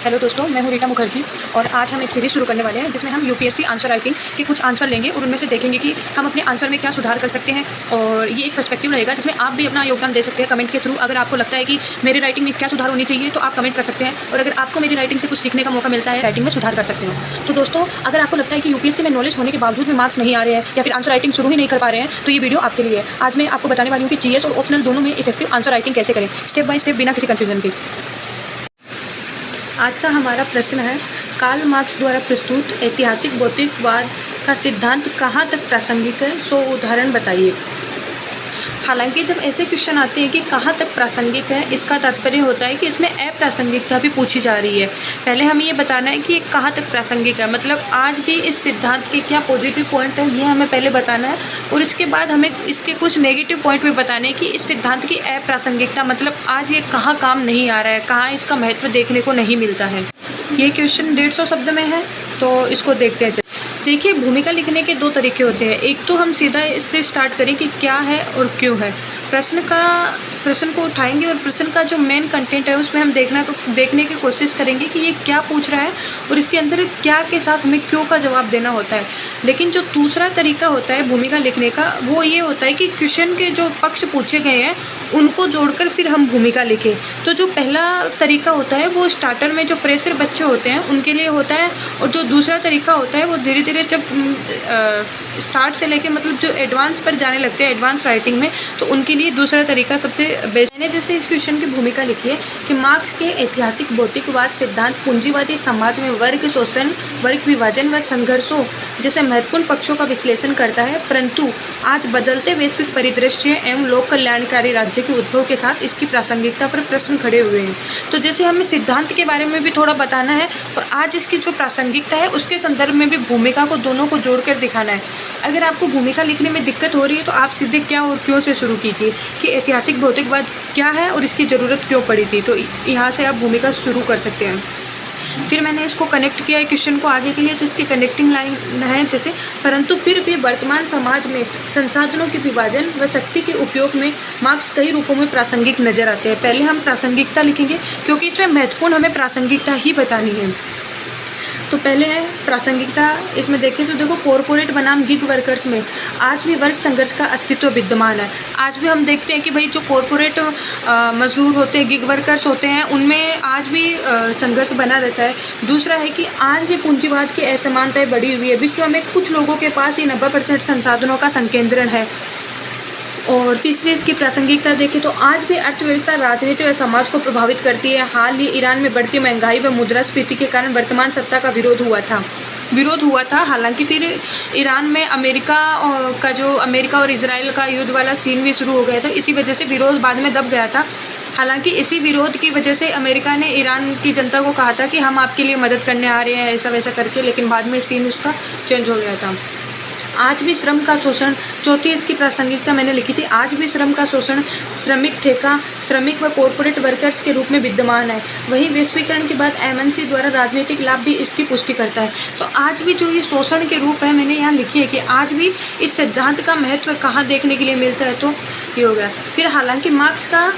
Hello दोस्तों, मैं हूँ रीटा मुखर्जी और आज हम एक सीरीज़ शुरू करने वाले हैं जिसमें हम यूपीएससी आंसर राइटिंग के कुछ आंसर लेंगे और उनमें से देखेंगे कि हम अपने आंसर में क्या सुधार कर सकते हैं। और ये एक पर्सपेक्टिव रहेगा जिसमें आप भी अपना योगदान दे सकते हैं कमेंट के थ्रू। अगर आपको लगता है कि मेरी राइटिंग में क्या सुधार होनी चाहिए तो आप कमेंट कर सकते हैं, और अगर आपको मेरी राइटिंग से कुछ सीखने का मौका मिलता है, राइटिंग में सुधार कर सकते हो। तो दोस्तों, अगर आपको लगता है कि यूपीएससी में नॉलेज होने के बावजूद भी मार्क्स नहीं आ रहे हैं या फिर आंसर राइटिंग शुरू ही नहीं कर पा रहे हैं, तो ये वीडियो आपके लिए है। आज मैं आपको बताने वाली हूँ कि जीएस और ऑप्शनल दोनों में इफेक्टिव आंसर राइटिंग कैसे करें, स्टेप बाय स्टेप, बिना किसी कन्फ्यूजन के। आज का हमारा प्रश्न है, कार्ल मार्क्स द्वारा प्रस्तुत ऐतिहासिक भौतिकवाद का सिद्धांत कहाँ तक प्रासंगिक है, 100 उदाहरण बताइए। हालांकि जब ऐसे क्वेश्चन आते हैं कि कहाँ तक प्रासंगिक है, इसका तात्पर्य होता है कि इसमें अप्रासंगिकता भी पूछी जा रही है। पहले हमें ये बताना है कि ये कहाँ तक प्रासंगिक है, मतलब आज भी इस सिद्धांत के क्या पॉजिटिव पॉइंट है, ये हमें पहले बताना है। और इसके बाद हमें इसके कुछ नेगेटिव पॉइंट भी बताने हैं कि इस सिद्धांत की अप्रासंगिकता मतलब आज ये कहाँ काम नहीं आ रहा है, कहाँ इसका महत्व देखने को नहीं मिलता है। ये क्वेश्चन 150 शब्द में है, तो इसको देखते हैं। देखिए, भूमिका लिखने के दो तरीके होते हैं। एक तो हम सीधा इससे स्टार्ट करें कि क्या है और क्यों है। प्रश्न को उठाएंगे और प्रश्न का जो मेन कंटेंट है उसमें हम देखने की कोशिश करेंगे कि ये क्या पूछ रहा है और इसके अंदर क्या के साथ हमें क्यों का जवाब देना होता है। लेकिन जो दूसरा तरीका होता है भूमिका लिखने का, वो ये होता है कि क्वेश्चन के जो पक्ष पूछे गए हैं उनको जोड़कर फिर हम भूमिका लिखें। तो जो पहला तरीका होता है वो स्टार्टर में जो फ्रेशर बच्चे होते हैं उनके लिए होता है, और जो दूसरा तरीका होता है वो धीरे धीरे जब स्टार्ट से लेके मतलब जो एडवांस पर जाने लगते हैं, एडवांस राइटिंग में, तो उनके लिए दूसरा तरीका सबसे बेस्ट। मैंने जैसे इस क्वेश्चन की भूमिका लिखी है कि मार्क्स के ऐतिहासिक भौतिकवाद सिद्धांत पूंजीवादी समाज में वर्ग शोषण, वर्ग विभाजन व संघर्षों जैसे महत्वपूर्ण पक्षों का विश्लेषण करता है, परंतु आज बदलते वैश्विक परिदृश्य एवं लोक कल्याणकारी राज्य के उद्भव के साथ इसकी प्रासंगिकता पर प्रश्न खड़े हुए हैं। तो जैसे हमें सिद्धांत के बारे में भी थोड़ा बताना है और आज इसकी जो प्रासंगिकता है उसके संदर्भ में भी भूमिका को दोनों को जोड़कर दिखाना है। अगर आपको भूमिका लिखने में दिक्कत हो रही है तो आप सीधे क्या और क्यों से शुरू कीजिए कि ऐतिहासिक भौतिकवाद क्या है और इसकी ज़रूरत क्यों पड़ी थी, तो यहाँ से आप भूमिका शुरू कर सकते हैं। फिर मैंने इसको कनेक्ट किया है क्वेश्चन को आगे के लिए, तो इसकी कनेक्टिंग लाइन है जैसे, परंतु फिर भी वर्तमान समाज में संसाधनों के विभाजन व शक्ति के उपयोग में मार्क्स कई रूपों में प्रासंगिक नजर आते हैं। पहले हम प्रासंगिकता लिखेंगे क्योंकि इसमें महत्वपूर्ण हमें प्रासंगिकता ही बतानी है। तो पहले है प्रासंगिकता, इसमें देखें तो देखो, कॉरपोरेट बनाम गिग वर्कर्स में आज भी वर्ग संघर्ष का अस्तित्व विद्यमान है। आज भी हम देखते हैं कि भाई जो कॉरपोरेट मजदूर होते हैं, गिग वर्कर्स होते हैं, उनमें आज भी संघर्ष बना रहता है। दूसरा है कि आज भी पूंजीवाद की असमानताएं बढ़ी हुई है। विश्व में कुछ लोगों के पास ही 90% संसाधनों का संकेंद्रण है। और तीसरी इसकी प्रासंगिकता देखें तो आज भी अर्थव्यवस्था, राजनीति और समाज को प्रभावित करती है। हाल ही ईरान में बढ़ती महंगाई व मुद्रास्फीति के कारण वर्तमान सत्ता का विरोध हुआ था। हालांकि फिर ईरान में अमेरिका और इजराइल का युद्ध वाला सीन भी शुरू हो गया था। इसी वजह से विरोध बाद में दब गया था। हालांकि इसी विरोध की वजह से अमेरिका ने ईरान की जनता को कहा था कि हम आपके लिए मदद करने आ रहे हैं, ऐसा वैसा करके, लेकिन बाद में सीन उसका चेंज हो गया था। आज भी श्रम का शोषण, चौथी इसकी प्रासंगिकता मैंने लिखी थी, आज भी श्रम का शोषण श्रमिक ठेका, श्रमिक व कॉरपोरेट वर्कर्स के रूप में विद्यमान है। वहीं वैश्वीकरण के बाद एमएनसी द्वारा राजनीतिक लाभ भी इसकी पुष्टि करता है। तो आज भी जो ये शोषण के रूप है मैंने यहाँ लिखी है कि आज भी इस सिद्धांत का महत्व कहाँ देखने के लिए मिलता है, तो ये हो गया। फिर हालांकि मार्क्स का,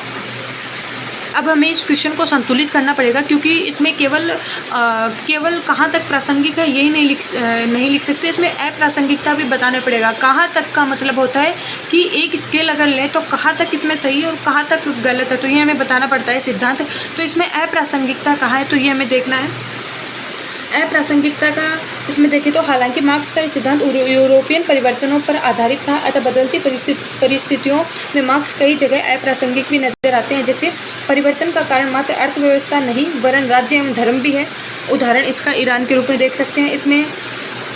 अब हमें इस क्वेश्चन को संतुलित करना पड़ेगा क्योंकि इसमें केवल कहाँ तक प्रासंगिक है यही नहीं लिख सकते, इसमें अप्रासंगिकता भी बताना पड़ेगा। कहाँ तक का मतलब होता है कि एक स्केल अगर लें तो कहाँ तक इसमें सही और कहाँ तक गलत है, तो ये हमें बताना पड़ता है सिद्धांत। तो इसमें अप्रासंगिकता कहाँ है, तो ये हमें देखना है। अप्रासंगिकता का इसमें देखें तो हालांकि मार्क्स का सिद्धांत यूरोपियन परिवर्तनों पर आधारित था, अतः बदलती परिस्थितियों में मार्क्स कई जगह अप्रासंगिक भी नजर आते हैं। जैसे परिवर्तन का कारण मात्र अर्थव्यवस्था नहीं वरन राज्य एवं धर्म भी है। उदाहरण इसका ईरान के रूप में देख सकते हैं। इसमें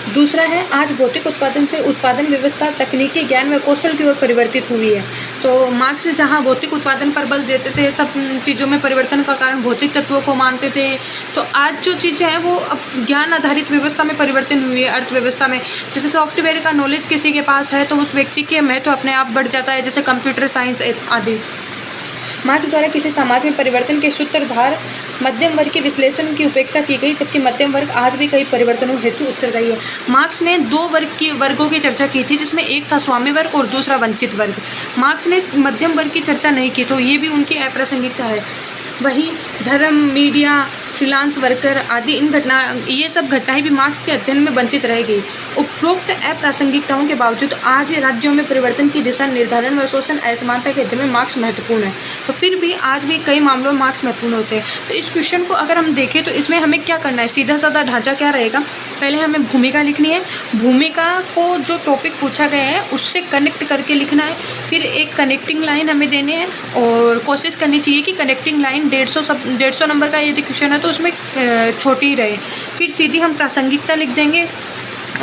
दूसरा है, आज भौतिक उत्पादन से उत्पादन व्यवस्था तकनीकी ज्ञान व कौशल की ओर परिवर्तित हुई है। तो मार्क्स जहाँ भौतिक उत्पादन पर बल देते थे, सब चीज़ों में परिवर्तन का कारण भौतिक तत्वों को मानते थे, तो आज जो चीज़ें हैं वो अब ज्ञान आधारित व्यवस्था में परिवर्तन हुई है, अर्थव्यवस्था में। जैसे सॉफ्टवेयर का नॉलेज किसी के पास है तो उस व्यक्ति के महत्व अपने आप बढ़ जाता है, जैसे कंप्यूटर साइंस आदि। मार्क्स द्वारा किसी समाज में परिवर्तन के सूत्रधार मध्यम वर्ग के विश्लेषण की उपेक्षा की गई, जबकि मध्यम वर्ग आज भी कई परिवर्तनों हेतु उत्तरदायी है। मार्क्स ने दो वर्गों की चर्चा की थी, जिसमें एक था स्वामी वर्ग और दूसरा वंचित वर्ग। मार्क्स ने मध्यम वर्ग की चर्चा नहीं की, तो ये भी उनकी अप्रासंगिकता है। वहीं धर्म, मीडिया, फ्रीलांस वर्कर आदि ये सब घटनाएं भी मार्क्स के अध्ययन में वंचित रह गई। उपरोक्त अप्रासंगिकताओं के बावजूद आज राज्यों में परिवर्तन की दिशा निर्धारण व शोषण असमानता के अध्ययन में मार्क्स महत्वपूर्ण है। तो फिर भी आज भी कई मामलों में मार्क्स महत्वपूर्ण होते हैं। तो इस क्वेश्चन को अगर हम देखें तो इसमें हमें क्या करना है, सीधा साधा ढांचा क्या रहेगा, पहले हमें भूमिका लिखनी है, भूमिका को जो टॉपिक पूछा गया है उससे कनेक्ट करके लिखना है, फिर एक कनेक्टिंग लाइन हमें देने हैं और कोशिश करनी चाहिए कि कनेक्टिंग लाइन 150 नंबर का यदि क्वेश्चन है तो उसमें छोटी ही रहे। फिर सीधी हम प्रासंगिकता लिख देंगे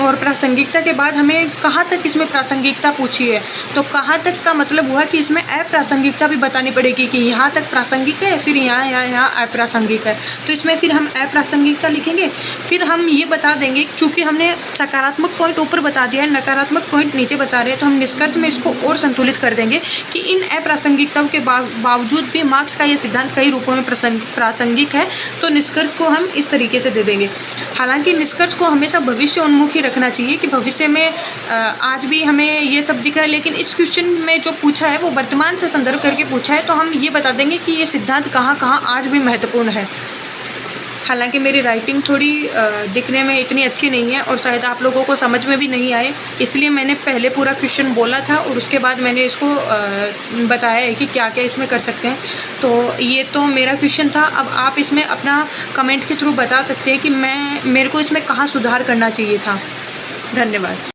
और प्रासंगिकता के बाद हमें कहाँ तक इसमें प्रासंगिकता पूछी है, तो कहाँ तक का मतलब हुआ कि इसमें अप्रासंगिकता भी बतानी पड़ेगी कि यहाँ तक प्रासंगिक है, फिर यहाँ अप्रासंगिक है, तो इसमें फिर हम अप्रासंगिकता लिखेंगे। फिर हम ये बता देंगे, चूँकि हमने सकारात्मक पॉइंट ऊपर बता दिया है, नकारात्मक पॉइंट नीचे बता रहे हैं, तो हम निष्कर्ष में इसको और संतुलित कर देंगे कि इन अप्रासंगिकताओं के बावजूद भी मार्क्स का ये सिद्धांत कई रूपों में प्रासंगिक है, तो निष्कर्ष को हम इस तरीके से दे देंगे। हालांकि निष्कर्ष को हमेशा भविष्य उन्मुखी रखना चाहिए कि भविष्य में आज भी हमें ये सब दिख रहा है, लेकिन इस क्वेश्चन में जो पूछा है वो वर्तमान से संदर्भ करके पूछा है, तो हम ये बता देंगे कि ये सिद्धांत कहाँ कहाँ आज भी महत्वपूर्ण है। हालांकि मेरी राइटिंग थोड़ी दिखने में इतनी अच्छी नहीं है और शायद आप लोगों को समझ में भी नहीं आए, इसलिए मैंने पहले पूरा क्वेश्चन बोला था और उसके बाद मैंने इसको बताया है कि क्या क्या इसमें कर सकते हैं। तो ये तो मेरा क्वेश्चन था। अब आप इसमें अपना कमेंट के थ्रू बता सकते हैं कि मेरे को इसमें कहाँ सुधार करना चाहिए था। धन्यवाद।